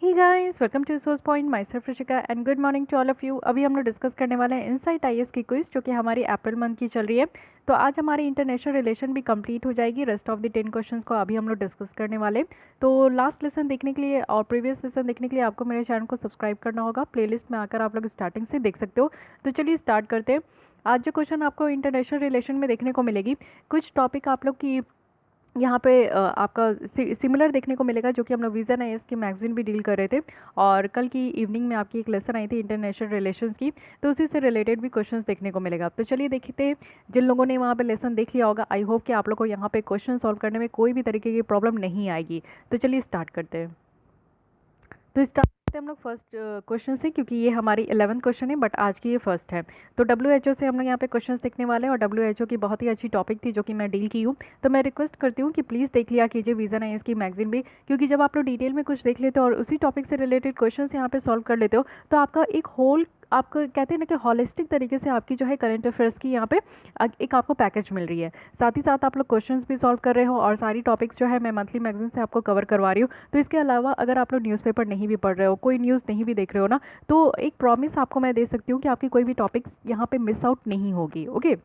Hey guys, welcome to Source Point. Myself Rishika and good morning to all of you. अभी हम लोग discuss करने वाले हैं इनसाइट आईएएस की क्विज जो कि हमारी अप्रैल मंथ की चल रही है। तो आज हमारी इंटरनेशनल रिलेशन भी कंप्लीट हो जाएगी। रेस्ट ऑफ द 10 क्वेश्चंस को अभी हम लोग डिस्कस करने वाले। तो लास्ट लेसन देखने के लिए और प्रीवियस लेसन देखने के लिए आपको मेरे चैनल को सब्सक्राइब करना होगा। प्लेलिस्ट में आकर आप लोग स्टार्टिंग से देख सकते हो। तो चलिए स्टार्ट करते हैं। आज जो क्वेश्चन आपको इंटरनेशनल रिलेशन में देखने को मिलेगी, कुछ टॉपिक आप लोग की यहाँ पे आपका सिमिलर देखने को मिलेगा जो कि हम लोग विजन आईएएस की मैगजीन भी डील कर रहे थे। और कल की इवनिंग में आपकी एक लेसन आई थी इंटरनेशनल रिलेशंस की, तो उसी से रिलेटेड भी क्वेश्चंस देखने को मिलेगा। तो चलिए देखते हैं। जिन लोगों ने वहाँ पे लेसन देख लिया होगा, आई होप कि आप लोग को यहाँ पे क्वेश्चन सॉल्व करने में कोई भी तरीके की प्रॉब्लम नहीं आएगी। तो चलिए स्टार्ट करते हैं। तो स्टार्ट करते हैं हम लोग फर्स्ट क्वेश्चन से, क्योंकि ये हमारी 11th क्वेश्चन है बट आज की ये फर्स्ट है। तो WHO से हम लोग यहाँ पे क्वेश्चंस देखने वाले हैं और WHO की बहुत ही अच्छी टॉपिक थी जो कि मैं डील की हूँ। तो मैं रिक्वेस्ट करती हूँ कि प्लीज़ देख लिया कीजिए विजन आईएएस की मैगजीन भी, क्योंकि जब आप लोग डिटेल में कुछ देख लेते हो और उसी टॉपिक से रिलेटेड क्वेश्चन यहाँ पे सॉल्व कर लेते हो तो आपका एक होल, आपको कहते हैं ना कि हॉलिस्टिक तरीके से आपकी जो है करंट अफेयर्स की यहाँ पे एक आपको पैकेज मिल रही है। साथ ही साथ आप लोग क्वेश्चंस भी सॉल्व कर रहे हो और सारी टॉपिक्स जो है मैं मंथली मैगजीन से आपको कवर करवा रही हूँ। तो इसके अलावा अगर आप लोग न्यूज़पेपर नहीं भी पढ़ रहे हो, कोई न्यूज़ नहीं भी देख रहे हो ना, तो एक प्रॉमिस आपको मैं दे सकती हूँ कि आपकी कोई भी टॉपिक्स यहाँ पे मिस आउट नहीं होगी। ओके,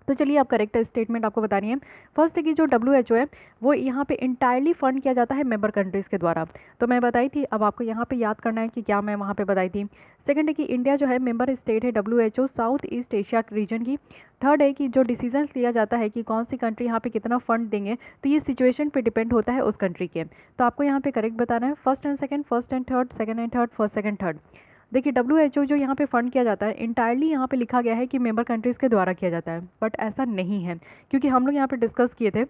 तो चलिए आप करेक्ट स्टेटमेंट आपको बतानी है। फर्स्ट है कि जो WHO है वो यहाँ पे इंटायरली फंड किया जाता है मेंबर कंट्रीज़ के द्वारा। तो मैं बताई थी, अब आपको यहाँ पे याद करना है कि क्या मैं वहाँ पे बताई थी। सेकंड है कि इंडिया जो है मेंबर स्टेट है WHO south east Asia region की। थर्ड है कि जो डिसीजन लिया जाता है कि कौन सी कंट्री यहाँ पे कितना फंड देंगे, तो ये सिचुएशन पे डिपेंड होता है उस कंट्री के। तो आपको यहाँ पे करेक्ट बताना है first and second, first and third, second and third, first second third. देखिए WHO जो यहाँ पे फंड किया जाता है इंटायरली यहाँ पे लिखा गया है कि मेंबर कंट्रीज़ के द्वारा किया जाता है, बट ऐसा नहीं है, क्योंकि हम लोग यहाँ पे डिस्कस किए थे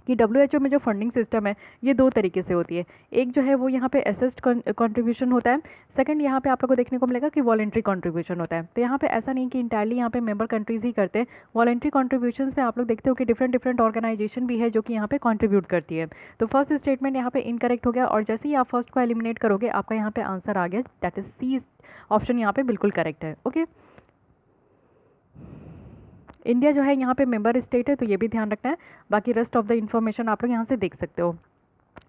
कि WHO में जो फंडिंग सिस्टम है ये दो तरीके से होती है। एक जो है वो यहाँ पे असिस्ट कंट्रीब्यूशन होता है, सेकंड यहाँ पे आप लोग को देखने को मिलेगा कि वॉलेंट्री कंट्रीब्यूशन होता है। तो यहाँ पे ऐसा नहीं कि इंटायरली यहाँ पे मेंबर कंट्रीज ही करते हैं। वॉलेंट्री कंट्रीब्यूशन में आप लोग देखते हो कि डिफरेंट डिफरेंट ऑर्गेनाइजेशन भी है जो कि यहाँ पे कंट्रीब्यूट करती है। तो फर्स्ट स्टेटमेंट यहाँ पे इनकरेक्ट हो गया और जैसे ही आप फर्स्ट को एलिमिनेट करोगे आपका यहाँ पे आंसर आ गया, दैट इज सी ऑप्शन यहाँ पे बिल्कुल करेक्ट है। ओके, इंडिया जो है यहाँ पे मेंबर स्टेट है, तो ये भी ध्यान रखना है। बाकी रेस्ट ऑफ द इन्फॉर्मेशन आप लोग यहाँ से देख सकते हो।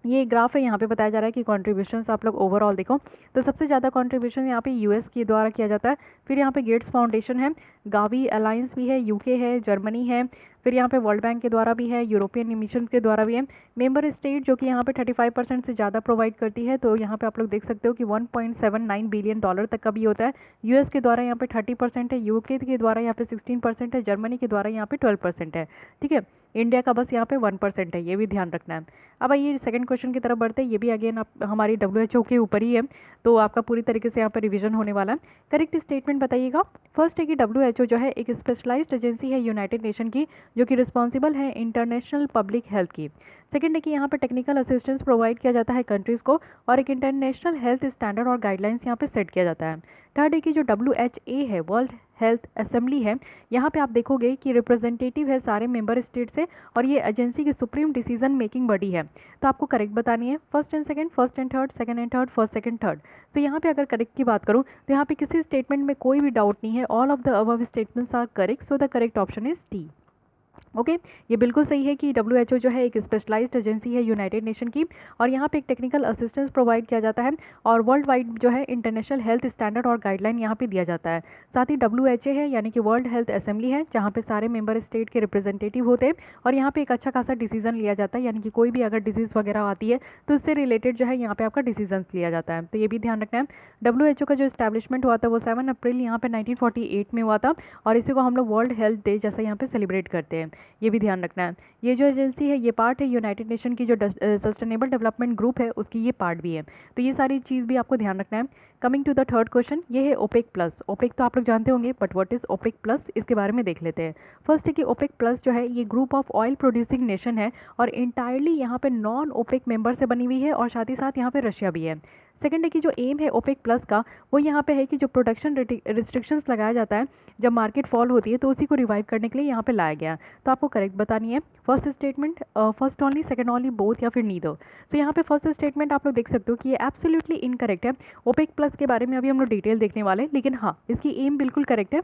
ये ग्राफ है, यहाँ पे बताया जा रहा है कि कॉन्ट्रीब्यूशंस आप लोग ओवरऑल देखो तो सबसे ज़्यादा कॉन्ट्रीब्यूशन यहाँ पे यूएस के द्वारा किया जाता है। फिर यहाँ पे गेट्स फाउंडेशन है, गावी अलायंस भी है, यूके है, जर्मनी है, फिर यहाँ पे वर्ल्ड बैंक के द्वारा भी है, यूरोपियन मिशन के द्वारा भी है। मेंबर स्टेट जो कि यहाँ पे 35% से ज़्यादा प्रोवाइड करती है, तो यहाँ पे आप लोग देख सकते हो कि $1.79 बिलियन तक का भी होता है। यूएस के द्वारा यहाँ पे 30% है, यूके के द्वारा यहाँ पे 16% है, जर्मनी के द्वारा यहाँ पे 12% है। ठीक है, इंडिया का बस यहाँ पे 1% है, ये भी ध्यान रखना है। अब आइए सेकंड क्वेश्चन की तरफ बढ़ते हैं। ये भी अगेन आप हमारी WHO के ऊपर ही है, तो आपका पूरी तरीके से यहाँ पर रिवीजन होने वाला है। करेक्ट स्टेटमेंट बताइएगा। फर्स्ट है कि WHO जो है एक स्पेशलाइज्ड एजेंसी है यूनाइटेड नेशन की जो कि रिस्पॉन्सिबल है इंटरनेशनल पब्लिक हेल्थ की। सेकंड है कि यहाँ पे टेक्निकल असिस्टेंस प्रोवाइड किया जाता है कंट्रीज़ को और एक इंटरनेशनल हेल्थ स्टैंडर्ड और गाइडलाइंस यहाँ पे सेट किया जाता है। थर्ड है कि जो WHA है, वर्ल्ड हेल्थ असेंबली है, यहाँ पे आप देखोगे कि रिप्रेजेंटेटिव है सारे मेंबर स्टेट से और ये एजेंसी की सुप्रीम डिसीजन मेकिंग बॉडी है। तो आपको करेक्ट बतानी है first and second, first and third, second and third, first second third. तो यहाँ पे अगर करेक्ट की बात करूँ तो यहाँ पे किसी स्टेटमेंट में कोई भी डाउट नहीं है, all of the above statements are correct, so the correct option is D. Okay, ये बिल्कुल सही है कि WHO जो है एक स्पेशलाइज्ड एजेंसी है यूनाइटेड नेशन की और यहाँ पे एक टेक्निकल असिस्टेंस प्रोवाइड किया जाता है और वर्ल्ड वाइड जो है इंटरनेशनल हेल्थ स्टैंडर्ड और गाइडलाइन यहाँ पे दिया जाता है। साथ ही WHA है यानी कि वर्ल्ड हेल्थ असेंबली है जहाँ पे सारे मेंबर स्टेट के रिप्रेजेंटेटिव होते हैं और यहाँ पे एक अच्छा खासा डिसीजन लिया जाता है, यानी कि कोई भी अगर डिजीज़ वगैरह आती है तो उससे रिलेटेड जो है यहाँ पे आपका डिसीजन लिया जाता है। तो ये भी ध्यान रखना है। WHO का जो इस्टेब्लिशमेंट हुआ था वो 7 अप्रैल यहाँ पे 1948 में हुआ था और इसी को हम लोग वर्ल्ड हेल्थ डे जैसा यहाँ पे सेलिब्रेट करते हैं, ये भी ध्यान रखना है। ये जो एजेंसी है ये पार्ट है यूनाइटेड नेशन की जो सस्टेनेबल डेवलपमेंट ग्रुप है उसकी ये पार्ट भी है, तो ये सारी चीज़ भी आपको ध्यान रखना है। Coming to the third question, ये है ओपेक प्लस। ओपेक तो आप लोग जानते होंगे, but what is OPEC plus, इसके बारे में देख लेते हैं। फर्स्ट है कि ओपेक प्लस जो है ये group of oil producing nation है और इंटायरली यहाँ पे नॉन ओपेक मेंबर से बनी हुई है और साथ ही साथ यहाँ पे रशिया भी है। सेकंड है कि जो एम है ओपेक प्लस का वो यहाँ पे है कि जो प्रोडक्शन रिस्ट्रिक्शंस लगाया जाता है जब मार्केट फॉल होती है तो उसी को रिवाइव करने के लिए यहाँ पे लाया गया। तो आपको करेक्ट बतानी है first statement, first only, second only, both या फिर नीदर। तो यहाँ पे फर्स्ट स्टेटमेंट आप लोग देख सकते हो कि ये एब्सोल्युटली इनकरेक्ट है। ओपेक प्लस के बारे में अभी हम लोग डिटेल देखने वाले हैं, लेकिन हाँ इसकी एम बिल्कुल करेक्ट है।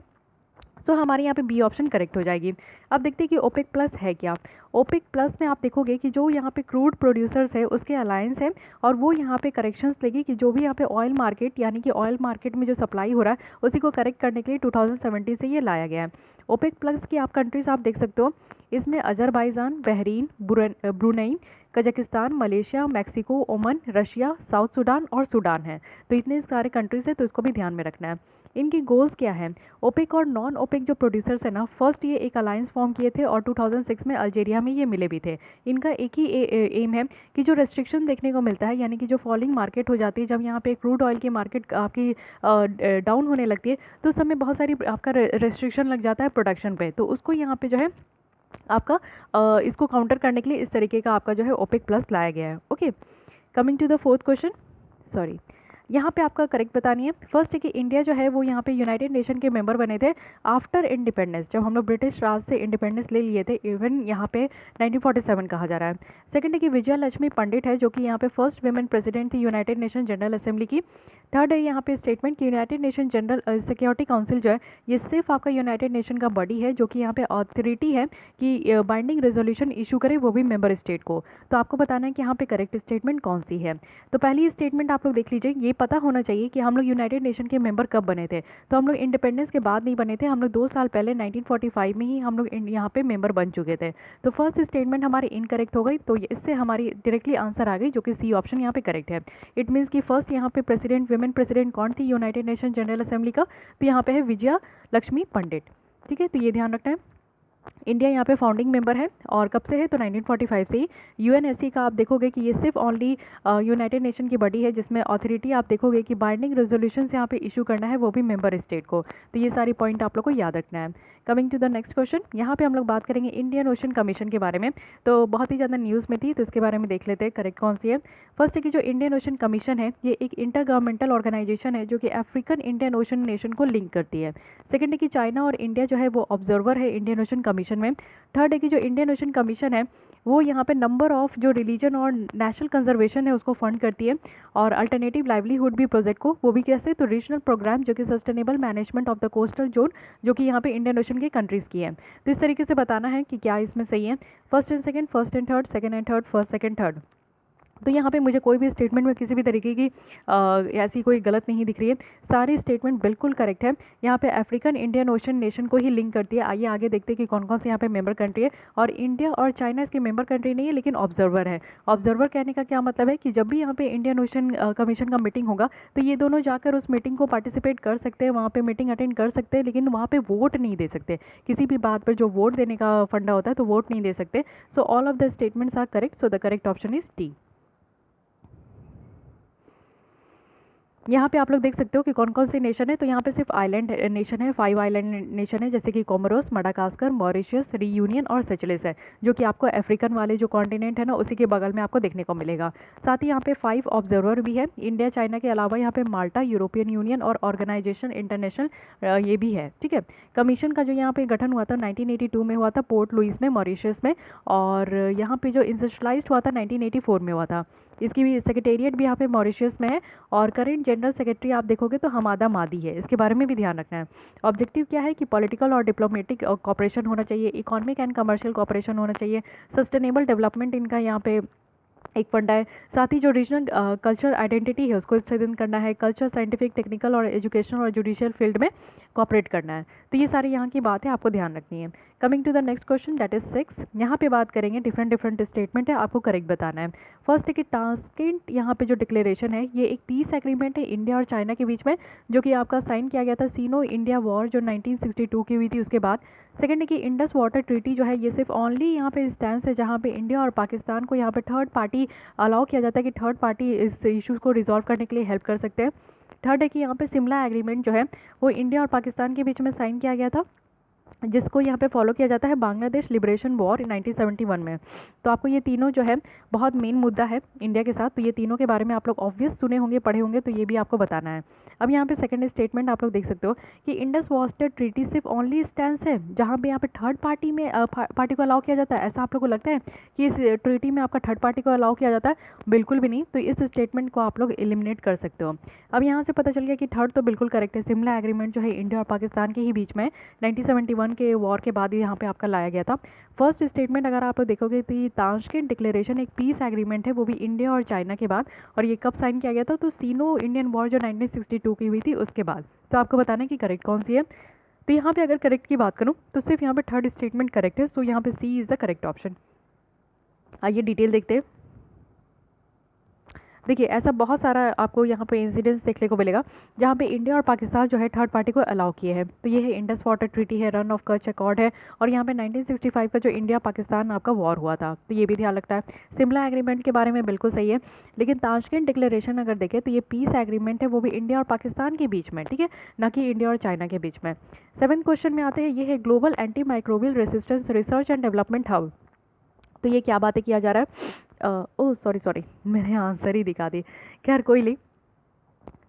सो हमारे यहाँ पे बी ऑप्शन करेक्ट हो जाएगी। अब देखते हैं कि ओपेक प्लस है क्या। ओपेक प्लस में आप देखोगे कि जो यहाँ पे क्रूड प्रोड्यूसर्स है उसके अलायंस है, और वो यहाँ पे करेक्शंस लेगी कि जो भी यहाँ पे ऑयल मार्केट यानी कि ऑयल मार्केट में जो सप्लाई हो रहा है उसी को करेक्ट करने के लिए 2017 से ये लाया गया है। ओपेक प्लस की आप कंट्रीज आप देख सकते हो, इसमें Azerbaijan, Bahrain, Brunei, Kazakhstan, Malaysia, Mexico, ओमन, रशिया, साउथ सूडान और सूडान है। तो इतने सारे कंट्रीज है, तो इसको भी ध्यान में रखना है। इनकी गोल्स क्या है। ओपेक और नॉन ओपेक जो प्रोड्यूसर्स है ना, फर्स्ट ये एक अलायंस फॉर्म किए थे और 2006 में अल्जेरिया में ये मिले भी थे। इनका एक ही एम है कि जो रेस्ट्रिक्शन देखने को मिलता है, यानी कि जो फॉलिंग मार्केट हो जाती है, जब यहाँ पे क्रूड ऑयल की मार्केट आपकी डाउन होने लगती है तो उस समय बहुत सारी आपका रेस्ट्रिक्शन लग जाता है प्रोडक्शन पे, तो उसको यहाँ पे जो है आपका इसको काउंटर करने के लिए इस तरीके का आपका जो है ओपेक प्लस लाया गया है। Okay, coming to the fourth question, sorry यहाँ पे आपका करेक्ट बतानी है। फर्स्ट है कि इंडिया जो है वो यहाँ पे यूनाइटेड नेशन के मेंबर बने थे आफ्टर इंडिपेंडेंस, जब हम लोग ब्रिटिश राज से इंडिपेंडेंस ले लिए थे, इवन यहाँ पे 1947 कहा जा रहा है। सेकंड है कि विजया लक्ष्मी पंडित है जो कि यहाँ पे फर्स्ट वुमेन प्रेसिडेंट थी यूनाइटेड नेशन जनरल असेंबली की। थर्ड है यहाँ पे स्टेटमेंट कि United nation general security council जो है ये सिर्फ आपका यूनाइटेड नेशन का बॉडी है जो कि यहाँ पे अथॉरिटी है कि बाइंडिंग रेजोल्यूशन इशू करे, वो भी मेंबर स्टेट को। तो आपको बताना है कि यहाँ पे करेक्ट स्टेटमेंट कौन सी है। तो पहली स्टेटमेंट आप लोग देख लीजिए, ये पता होना चाहिए कि हम लोग यूनाइटेड नेशन के मेंबर कब बने थे। तो हम लोग इंडिपेंडेंस के बाद नहीं बने थे, हम लोग 2 साल पहले 1945 में ही हम लोग यहाँ पे मेंबर बन चुके थे। तो फर्स्ट स्टेटमेंट हमारी इनकरेक्ट हो गई, तो इससे हमारी डायरेक्टली आंसर आ गई जो कि सी ऑप्शन यहाँ पे करेक्ट है। इट मीन्स कि फर्स्ट यहाँ पे प्रेसिडेंट वुमेन प्रेसिडेंट कौन थी यूनाइटेड नेशन जनरल असेंबली का, तो यहाँ पे है विजया लक्ष्मी पंडित। ठीक है, तो ये ध्यान रखना है। इंडिया यहाँ पे फाउंडिंग मेंबर है और कब से है, तो 1945 से ही। यूएनएससी का आप देखोगे कि ये सिर्फ ओनली यूनाइटेड नेशन की बॉडी है जिसमें अथॉरिटी आप देखोगे कि बाइंडिंग रेजोल्यूशन यहाँ पे इशू करना है, वो भी मेंबर स्टेट को। तो ये सारी पॉइंट आप लोग को याद रखना है। Coming to the next question, यहाँ पे हम लोग बात करेंगे इंडियन ओशन कमीशन के बारे में। तो बहुत ही ज़्यादा न्यूज़ में थी, तो इसके बारे में देख लेते हैं करेक्ट कौन सी है। फर्स्ट है कि जो इंडियन ओशन कमीशन है ये एक इंटर गवर्नमेंटल ऑर्गेनाइजेशन है जो कि अफ्रीकन इंडियन ओशन नेशन को लिंक करती है। सेकंड है कि चाइना और इंडिया जो है वो ऑब्जर्वर है इंडियन ओशन कमीशन में। थर्ड है कि जो इंडियन ओशन कमीशन है वो यहाँ पे नंबर ऑफ जो रिलीजन और नेशनल कंजर्वेशन है उसको फंड करती है, और अल्टरनेटिव लाइवलीहुड भी प्रोजेक्ट को, वो भी कैसे, तो रीजनल प्रोग्राम जो कि sustainable management of the coastal zone जो कि यहाँ पे इंडियन ओशन के कंट्रीज़ की है। तो इस तरीके से बताना है कि क्या इसमें सही है, first and second, first and third, second and third, first second third. तो यहाँ पे मुझे कोई भी स्टेटमेंट में किसी भी तरीके की ऐसी कोई गलत नहीं दिख रही है, सारी स्टेटमेंट बिल्कुल करेक्ट है। यहाँ पे अफ्रीकन इंडियन ओशन नेशन को ही लिंक करती है। आइए आगे देखते हैं कि कौन कौन से यहाँ पे मेंबर कंट्री है, और इंडिया और चाइना इसके मेंबर कंट्री नहीं है लेकिन ऑब्जर्वर है। ऑब्जर्वर कहने का क्या मतलब है कि जब भी यहाँ पे इंडियन ओशन कमीशन का मीटिंग होगा तो ये दोनों जाकर उस मीटिंग को पार्टिसिपेट कर सकते हैं, वहाँ पे मीटिंग अटेंड कर सकते हैं, लेकिन वहाँ पे वोट नहीं दे सकते। किसी भी बात पर जो वोट देने का फंडा होता है तो वोट नहीं दे सकते। So all of the statements are correct, so the correct option is T. यहाँ पे आप लोग देख सकते हो कि कौन कौन सी नेशन है। तो यहाँ पे सिर्फ आइलैंड नेशन है, 5 आइलैंड नेशन है, जैसे कि कोमोरोस, मडागास्कर, मॉरिशस, रियूनियन और सेचेल्स है, जो कि आपको अफ्रीकन वाले जो कॉन्टिनेंट है ना उसी के बगल में आपको देखने को मिलेगा। साथ ही यहाँ पे 5 ऑब्जर्वर भी है, इंडिया चाइना के अलावा यहाँ पे माल्टा, यूरोपियन यूनियन और ऑर्गेनाइजेशन इंटरनेशनल ये भी है। ठीक है, कमीशन का जो यहाँ पे गठन हुआ था 1982 में हुआ था पोर्ट लुइस में, मॉरिशस में, और यहाँ पे जो इंस्टीट्यूशनलाइज्ड हुआ था 1984 में हुआ था। इसकी भी सेक्रेटेरिएट भी यहाँ पे मॉरिशस में है, और करेंट जनरल सेक्रेटरी आप देखोगे तो हमादा मादी है। इसके बारे में भी ध्यान रखना है। ऑब्जेक्टिव क्या है कि पॉलिटिकल और डिप्लोमेटिक कॉपरेशन होना चाहिए, इकोनॉमिक एंड कमर्शियल कॉपरेशन होना चाहिए, सस्टेनेबल डेवलपमेंट इनका यहाँ पे एक फंडा है। साथ ही जो रीजनल कल्चर आइडेंटिटी है उसको स्ट्रेंथन करना है, कल्चर, साइंटिफिक, टेक्निकल और एजुकेशनल और जुडिशियल फील्ड में कॉपरेट करना है। तो ये सारी यहाँ की बात है, आपको ध्यान रखनी है। Coming to the next question, that is 6। यहाँ पे बात करेंगे डिफरेंट स्टेटमेंट है, आपको करेक्ट बताना है। फर्स्ट है कि टास्केंट यहाँ पे जो डिक्लेरेशन है ये एक पीस एग्रीमेंट है इंडिया और चाइना के बीच में, जो कि आपका साइन किया गया था सीनो इंडिया वॉर जो 1962 की हुई थी उसके बाद। सेकंड है कि इंडस वाटर ट्रीटी जो है ये सिर्फ ओनली यहाँ पे स्टैंड है जहाँ पे इंडिया और पाकिस्तान को यहाँ पे थर्ड पार्टी अलाउ किया जाता है कि थर्ड पार्टी इस इशूज़ को रिजॉल्व करने के लिए हेल्प कर सकते हैं। थर्ड है कि यहाँ पे शिमला एग्रीमेंट जो है वो इंडिया और पाकिस्तान के बीच में साइन किया गया था जिसको यहाँ पे फॉलो किया जाता है बांग्लादेश लिबरेशन वॉर 1971 में। तो आपको ये तीनों जो है बहुत मेन मुद्दा है इंडिया के साथ, तो ये तीनों के बारे में आप लोग ऑब्वियस सुने होंगे, पढ़े होंगे, तो ये भी आपको बताना है। अब यहाँ पे सेकंड स्टेटमेंट आप लोग देख सकते हो कि इंडस वाटर ट्रीटी सिर्फ ओनली स्टैंड है जहाँ पे यहाँ पे थर्ड पार्टी में पार्टी को अलाउ किया जाता है। ऐसा आप लोग को लगता है कि इस ट्रीटी में आपका थर्ड पार्टी को अलाउ किया जाता है? बिल्कुल भी नहीं। तो इस स्टेटमेंट को आप लोग एलिमिनेट कर सकते हो। अब यहाँ से पता चल गया कि थर्ड तो बिल्कुल करेक्ट है। शिमला एग्रीमेंट जो है इंडिया और पाकिस्तान के ही बीच में 1971 के वॉर के बाद यहाँ पे आपका लाया गया था। फर्स्ट स्टेटमेंट अगर आप लोग देखोगे तो ये ताशकेंट डिक्लेरेशन एक पीस एग्रीमेंट है, वो भी इंडिया और चाइना के बाद। और ये कब साइन किया गया था? तो सीनो इंडियन वॉर जो 1962 की हुई थी उसके बाद। तो आपको बताना है कि करेक्ट कौन सी है। तो यहाँ पे अगर करेक्ट की बात करूँ तो सिर्फ यहाँ पे थर्ड स्टेटमेंट करेक्ट है, सो यहाँ पे सी इज़ द करेक्ट ऑप्शन। आइए डिटेल देखते हैं। देखिए ऐसा बहुत सारा आपको यहाँ पे इंसिडेंट्स देखने को मिलेगा जहाँ पे इंडिया और पाकिस्तान जो है थर्ड पार्टी को अलाउ किए हैं। तो ये है इंडस वाटर ट्रीटी है, रन ऑफ कच्छ अकॉर्ड है, और यहाँ पे 1965 का जो इंडिया पाकिस्तान आपका वॉर हुआ था, तो ये भी ध्यान रखता है। शिमला एग्रीमेंट के बारे में बिल्कुल सही है, लेकिन ताशकेंट डिक्लेरेशन अगर देखें तो ये पीस एग्रीमेंट है, वो भी इंडिया और पाकिस्तान के बीच में, ठीक है, ना कि इंडिया और चाइना के बीच में। सेवन्थ क्वेश्चन में आते हैं, ये है global anti microbial resistance research and development hub. तो ये क्या बातें किया जा रहा है? ओह सॉरी मैंने आंसर ही दिखा दी। खैर कोई नहीं,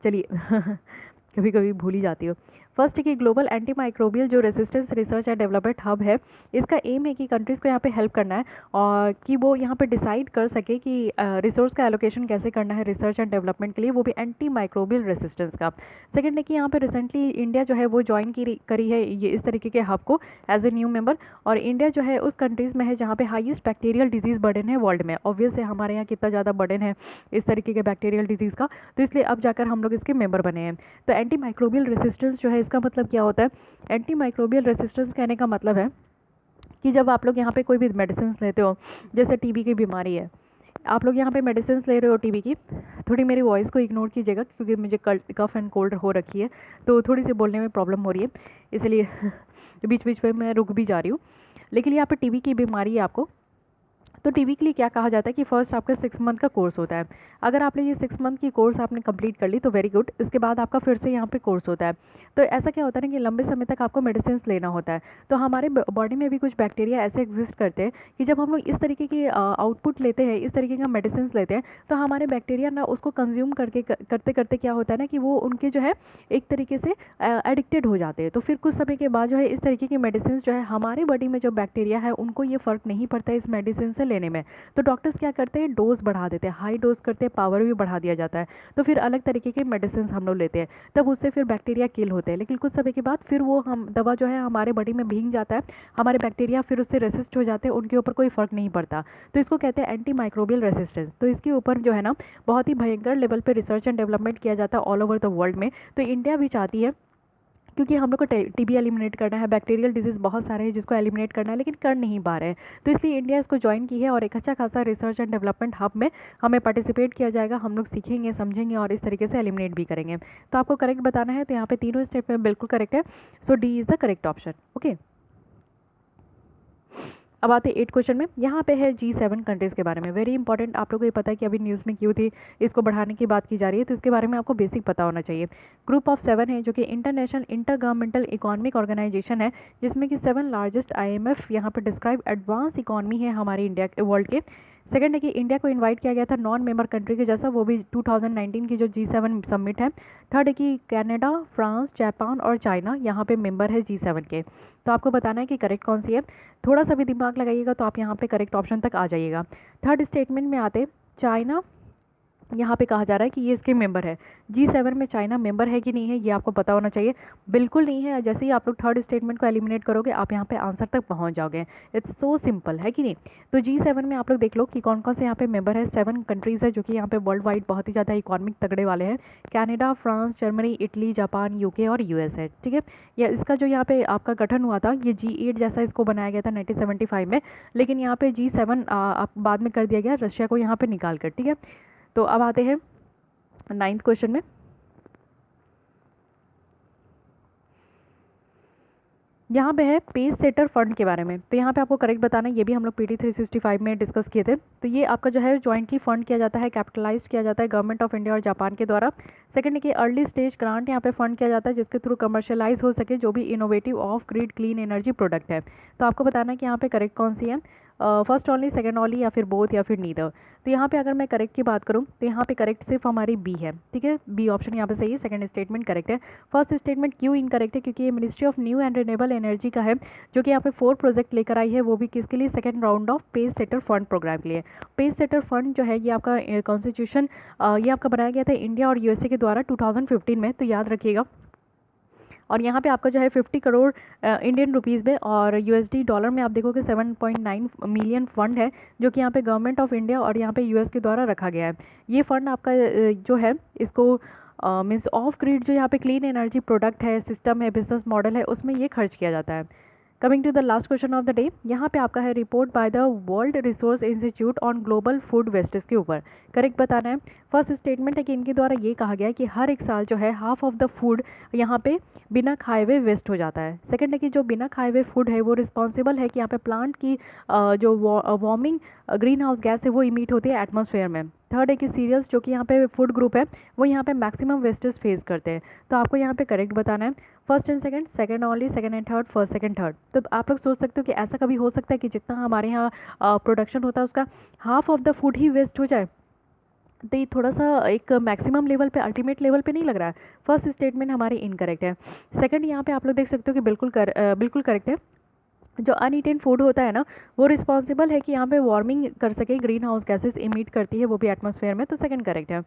चलिए कभी कभी भूल ही जाती हूँ। फर्स्ट है कि ग्लोबल एंटी माइक्रोबियल जो resistance research and development hub है, इसका एम है कि कंट्रीज़ को यहाँ पे हेल्प करना है और कि वो यहाँ पे डिसाइड कर सके कि रिसोर्स का एलोकेशन कैसे करना है रिसर्च एंड डेवलपमेंट के लिए, वो भी एंटी माइक्रोबियल रेसिस्टेंस का। सेकंड है कि यहाँ पे रिसेंटली इंडिया जो है वो ज्वाइन करी है ये इस तरीके के हब को एज ए न्यू मेंबर, और इंडिया जो है उस कंट्रीज़ में है जहाँ पे हाईएस्ट बैक्टीरियल डिजीज़ बर्डन है वर्ल्ड में। ऑब्वियस है हमारे यहाँ कितना ज़्यादा बर्डन है इस तरीके के बैक्टीरियल डिजीज़ का, तो इसलिए अब जाकर हम लोग इसके मेंबर बने हैं। तो एंटी माइक्रोबियल रेसिस्टेंस जो है इसका मतलब क्या होता है? एंटी माइक्रोबियल रेसिस्टेंस कहने का मतलब है कि जब आप लोग यहाँ पे कोई भी मेडिसिन लेते हो, जैसे टीबी की बीमारी है, आप लोग यहाँ पे मेडिसिन ले रहे हो टीबी की, थोड़ी मेरी वॉइस को इग्नोर कीजिएगा क्योंकि मुझे कफ एंड कोल्ड हो रखी है, तो थोड़ी सी बोलने में प्रॉब्लम हो रही है, इसलिए बीच बीच में मैं रुक भी जा रही हूँ। लेकिन यहाँ पे टीबी की बीमारी है आपको, तो टीबी के लिए क्या कहा जाता है कि फर्स्ट आपका 6 मंथ का कोर्स होता है। अगर आपने ये 6 मंथ की कोर्स आपने कंप्लीट कर ली तो वेरी गुड, उसके बाद आपका फिर से यहाँ पे कोर्स होता है। तो ऐसा क्या होता है ना कि लंबे समय तक आपको मेडिसिन लेना होता है। तो हमारे बॉडी में भी कुछ बैक्टीरिया ऐसे एग्जिस्ट करते हैं कि जब हम लोग इस तरीके की आउटपुट लेते हैं, इस तरीके का मेडिसिन लेते हैं, तो हमारे बैक्टीरिया ना उसको कंज्यूम करते करते क्या होता है ना कि वो उनके जो है एक तरीके से एडिक्टेड हो जाते हैं। तो फिर कुछ समय के बाद जो है इस तरीके की मेडिसिन जो है हमारे बॉडी में जो बैक्टीरिया है उनको ये फ़र्क नहीं पड़ता है इस मेडिसिन से लेने में, तो डॉक्टर्स क्या करते हैं डोज बढ़ा देते हैं, हाई डोज करते हैं, पावर भी बढ़ा दिया जाता है। तो फिर अलग तरीके के मेडिसिन हम लोग लेते हैं, तब उससे फिर बैक्टीरिया किल होते हैं, लेकिन कुछ समय के बाद फिर वो हम दवा जो है हमारे बॉडी में भीग जाता है, हमारे बैक्टीरिया फिर उससे रेसिस्ट हो जाते हैं, उनके ऊपर कोई फ़र्क नहीं पड़ता। तो इसको कहते हैं एंटी माइक्रोबियल रेसिस्टेंस। तो इसके ऊपर जो है ना बहुत ही भयंकर लेवल पर रिसर्च एंड डेवलपमेंट किया जाता है ऑल ओवर द वर्ल्ड में। तो इंडिया भी चाहती है, क्योंकि हम लोग को टीबी एलिमिनेट करना है, बैक्टीरियल डिजीज़ बहुत सारे हैं जिसको एलिमिनेट करना है, लेकिन कर नहीं पा रहे हैं, तो इसलिए इंडिया इसको ज्वाइन की है और एक अच्छा खासा रिसर्च एंड डेवलपमेंट हब में हमें पार्टिसिपेट किया जाएगा। हम लोग सीखेंगे, समझेंगे और इस तरीके से एलिमिनेट भी करेंगे। तो आपको करेक्ट बताना है, तो यहाँ पे तीनों स्टेट में बिल्कुल करेक्ट है, so D is the correct option. Okay, अब आते हैं 8 क्वेश्चन में। यहाँ पे है G7 कंट्रीज़ के बारे में, वेरी इंपॉर्टेंट। आप लोगों को ये पता है कि अभी न्यूज़ में क्यों थी, इसको बढ़ाने की बात की जा रही है, तो इसके बारे में आपको बेसिक पता होना चाहिए। ग्रुप ऑफ 7 है जो कि international intergovernmental economic organisation है, जिसमें कि 7 लार्जेस्ट IMF यहाँ पर डिस्क्राइब एडवांस इकॉनमी है हमारे इंडिया के वर्ल्ड के। सेकंड है कि इंडिया को इनवाइट किया गया था नॉन मेंबर कंट्री के जैसा, वो भी 2019 की जो G7 समिट है। थर्ड है कि कनाडा, फ्रांस, जापान और चाइना यहाँ पे मेंबर है G7 के। तो आपको बताना है कि करेक्ट कौन सी है, थोड़ा सा भी दिमाग लगाइएगा तो आप यहाँ पे करेक्ट ऑप्शन तक आ जाइएगा। थर्ड स्टेटमेंट में आते चाइना, यहाँ पे कहा जा रहा है कि ये इसके मेंबर है। G7 में चाइना मेंबर है कि नहीं है ये आपको पता होना चाहिए, बिल्कुल नहीं है। जैसे ही आप लोग थर्ड स्टेटमेंट को एलिमिनेट करोगे आप यहाँ पे आंसर तक पहुँच जाओगे, इट्स सो सिंपल है कि नहीं। तो G7 में आप लोग देख लो कि कौन कौन से यहाँ पे मेंबर है। 7 कंट्रीज़ है जो कि यहाँ पे वर्ल्ड वाइड बहुत ही ज़्यादा इकोनॉमिक तगड़े वाले हैं, Canada, France, Germany, Italy, Japan, UK और US है, ठीक है। या इसका जो यहाँ पे आपका गठन हुआ था ये G8 जैसा इसको बनाया गया था 1975 में, लेकिन यहाँ पे G7 बाद में कर दिया गया रशिया को यहाँ पे निकाल कर, ठीक है। तो अब आते हैं 9th क्वेश्चन में। यहाँ पे है पेज सेटर फंड के बारे में। तो यहाँ पे आपको करेक्ट बताना है, ये भी हम लोग PT 365 में डिस्कस किए थे। तो ये आपका जो है जॉइंटली फंड किया जाता है, कैपिटलाइज किया जाता है गवर्नमेंट ऑफ इंडिया और जापान के द्वारा। सेकंड है कि अर्ली स्टेज ग्रांट यहाँ पे फंड किया जाता है जिसके थ्रू कमर्शियलाइज हो सके जो भी innovative of grid clean energy product है। तो आपको बताना है कि यहाँ पे करेक्ट कौन सी है, फर्स्ट ओनली, सेकंड ओनली, या फिर बोथ, या फिर नीदर। तो यहाँ पे अगर मैं करेक्ट की बात करूँ तो यहाँ पे करेक्ट सिर्फ हमारी बी है, ठीक है, बी ऑप्शन यहाँ पे सही है। सेकंड स्टेटमेंट करेक्ट है। फर्स्ट स्टेटमेंट क्यों इनकरेक्ट है, क्योंकि ये ministry of new and renewable energy का है जो कि यहाँ पे 4 प्रोजेक्ट लेकर आई है, वो भी किसके लिए, second round of page setter fund programme के लिए। पेज सेटर फंड जो है ये आपका कॉन्स्टिट्यूशन ये आपका बनाया गया था इंडिया और USA के द्वारा 2015 में, तो याद रखिएगा। और यहाँ पे आपका जो है 50 करोड़ इंडियन रुपीज़ में और USD डॉलर में आप देखोगे 7.9 मिलियन फंड है जो कि यहाँ पे गवर्नमेंट ऑफ इंडिया और यहाँ पे US के द्वारा रखा गया है। ये फंड आपका जो है इसको मीन्स ऑफ ग्रिड जो यहाँ पे क्लीन एनर्जी प्रोडक्ट है, सिस्टम है, बिजनेस मॉडल है, उसमें ये खर्च किया जाता है। Coming to the last question of the day, यहाँ पे आपका है report by the World Resource Institute on global food wastage के ऊपर। करेक्ट बताना है। फर्स्ट स्टेटमेंट है कि इनके द्वारा ये कहा गया है कि हर एक साल जो है हाफ ऑफ द फूड यहाँ पे बिना खाए हुए वेस्ट हो जाता है। सेकंड है कि जो बिना खाए हुए फूड है वो रिस्पॉन्सिबल है कि यहाँ पे प्लांट की जो वार्मिंग ग्रीन हाउस गैस है वो इमिट होती है एटमॉस्फेयर में। थर्ड है कि सीरियल्स जो कि यहाँ पे फूड ग्रुप है वो यहाँ पे मैक्सिमम वेस्टेज फेस करते हैं। तो आपको यहाँ पे करेक्ट बताना है first and second, second only, second and third, first second third. तो आप लोग सोच सकते हो कि ऐसा कभी हो सकता है कि जितना हमारे यहाँ प्रोडक्शन होता है उसका हाफ ऑफ द फूड ही वेस्ट हो जाए। तो ये थोड़ा सा एक मैक्सिमम लेवल पे, अल्टीमेट लेवल पे नहीं लग रहा है। फर्स्ट स्टेटमेंट हमारी इनकरेक्ट है। सेकंड यहाँ पे आप लोग देख सकते हो कि बिल्कुल करेक्ट है। जो अनईटेन फूड होता है ना वो रिस्पॉन्सिबल है कि यहाँ पे वार्मिंग कर सके, ग्रीन हाउस गैसेस इमिट करती है वो भी एटमॉस्फेयर में, तो सेकंड करेक्ट है।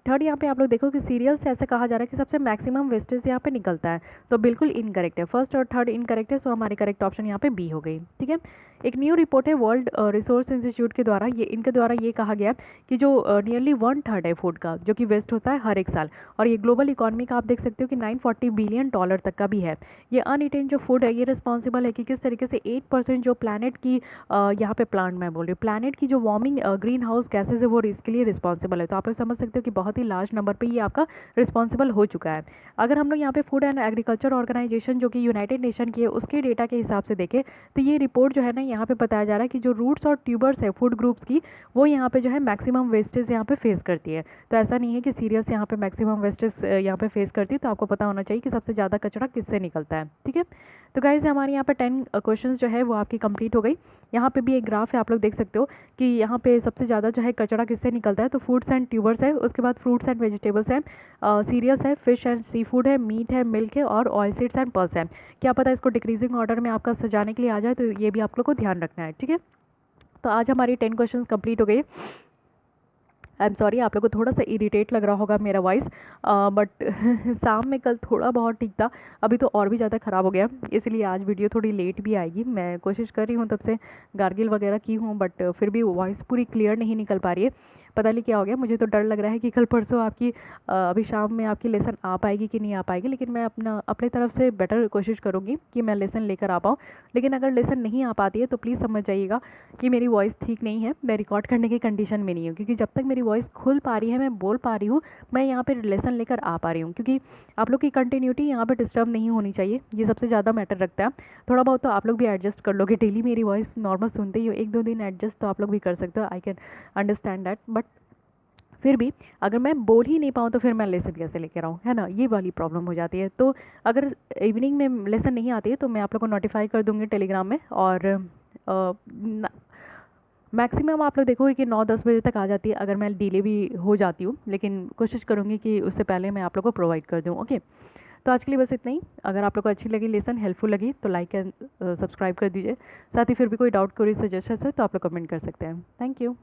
थर्ड यहाँ पे आप लोग देखो कि सीरियल से ऐसा कहा जा रहा है कि सबसे मैक्सिमम वेस्टेज यहाँ पे निकलता है, तो बिल्कुल इनकरेक्ट है। फर्स्ट और थर्ड इनकरेक्ट है, सो हमारी करेक्ट ऑप्शन यहाँ पे बी हो गई, ठीक है। एक न्यू रिपोर्ट है वर्ल्ड रिसोर्स इंस्टीट्यूट के द्वारा, इनके द्वारा ये कहा गया कि जो नियरली 1/3 है फूड का जो कि वेस्ट होता है हर एक साल, और ये ग्लोबल इकोनॉमी का आप देख सकते हो कि $940 बिलियन तक का भी है। ये अनइटेन जो फूड है ये रिस्पॉन्सिबल है कि किस तरीके से 8% जो प्लानट की यहाँ पे प्लांट मैं बोल रही हूँ, प्लानट की जो वार्मिंग ग्रीन हाउस गैसेज है वो इसके लिए रिस्पॉन्सिबल है। तो आप लोग समझ सकते हो कि बहुत ही लार्ज नंबर पे ये आपका रिस्पॉन्सिबल हो चुका है। अगर हम लोग यहाँ पे फूड एंड एग्रीकल्चर ऑर्गेनाइजेशन जो कि यूनाइटेड नेशन की है उसके डेटा के हिसाब से देखें तो ये रिपोर्ट जो है ना यहाँ पे बताया जा रहा है कि जो रूट्स और ट्यूबर्स है फूड ग्रुप्स की वो यहाँ पे जो है मैक्सिमम वेस्टेज यहाँ पे फेस करती है। तो ऐसा नहीं है कि सीरियल्स यहाँ पे मैक्सिमम वेस्टेज यहाँ पे फेस करती है, तो आपको पता होना चाहिए कि सबसे ज़्यादा कचरा किससे निकलता है, ठीक है। तो गाइस हमारे यहाँ पे 10 क्वेश्चंस जो है वो आपकी कंप्लीट हो गई। यहाँ पे भी एक ग्राफ है, आप लोग देख सकते हो कि यहाँ पे सबसे ज़्यादा जो है कचरा किससे निकलता है, तो फूड्स एंड ट्यूबर्स है, उसके बाद फ्रूट्स एंड वेजिटेबल्स है, सीरियल्स है, फिश एंड सी फूड है, मीट है, मिल्क है और ऑयल सीड्स एंड पल्स है। क्या पता इसको डिक्रीजिंग ऑर्डर में आपका सजाने के लिए आ जाए, तो ये भी आप लोग को ध्यान रखना है, ठीक है। तो आज हमारी 10 क्वेश्चन कंप्लीट हो गई। आई एम सॉरी आप लोग को थोड़ा सा इरिटेट लग रहा होगा मेरा वॉइस, बट शाम में कल थोड़ा बहुत ठीक था, अभी तो और भी ज़्यादा ख़राब हो गया, इसलिए आज वीडियो थोड़ी लेट भी आएगी। मैं कोशिश कर रही हूँ तब से, गार्गिल वगैरह की हूँ, बट फिर भी वॉइस पूरी क्लियर नहीं निकल पा रही है। पता नहीं क्या हो गया, मुझे तो डर लग रहा है कि कल परसों आपकी अभी शाम में आपकी लेसन आ पाएगी कि नहीं आ पाएगी, लेकिन मैं अपने तरफ से बेटर कोशिश करूँगी कि मैं लेसन लेकर आ पाऊँ। लेकिन अगर लेसन नहीं आ पाती है तो प्लीज़ समझ जाइएगा कि मेरी वॉइस ठीक नहीं है, मैं रिकॉर्ड करने की कंडीशन में नहीं हूँ, क्योंकि जब तक मेरी वॉइस खुल पा रही है, मैं बोल पा रही हूँ, मैं यहाँ पर लेसन लेकर आ पा रही हूँ, क्योंकि आप लोग की कंटिन्यूटी यहाँ पर डिस्टर्ब नहीं होनी चाहिए, ये सबसे ज़्यादा मैटर रखता है। थोड़ा बहुत तो आप लोग भी एडजस्ट कर लोगे, डेली मेरी वॉइस नॉर्मल सुनते ही हो, 1-2 दिन एडजस्ट तो आप लोग भी कर सकते हो, I can understand that. But फिर भी अगर मैं बोल ही नहीं पाऊँ तो फिर मैं लेसन कैसे लेकर आऊँ, है ना, ये वाली प्रॉब्लम हो जाती है। तो अगर इवनिंग में लेसन नहीं आती है तो मैं आप लोग को नोटिफाई कर दूँगी टेलीग्राम में, और मैक्सिमम आप लोग देखोगे कि 9-10 बजे तक आ जाती है, अगर मैं डिले भी हो जाती हूँ, लेकिन कोशिश करूँगी कि उससे पहले मैं आप लोग को प्रोवाइड कर दूँ, ओके। तो आज के लिए बस इतना ही। अगर आप लोग को अच्छी लगी लेसन, हेल्पफुल लगी, तो लाइक एंड सब्सक्राइब कर दीजिए। साथ ही फिर भी कोई डाउट, कोई सजेशन है तो आप लोग कमेंट कर सकते हैं। Thank you.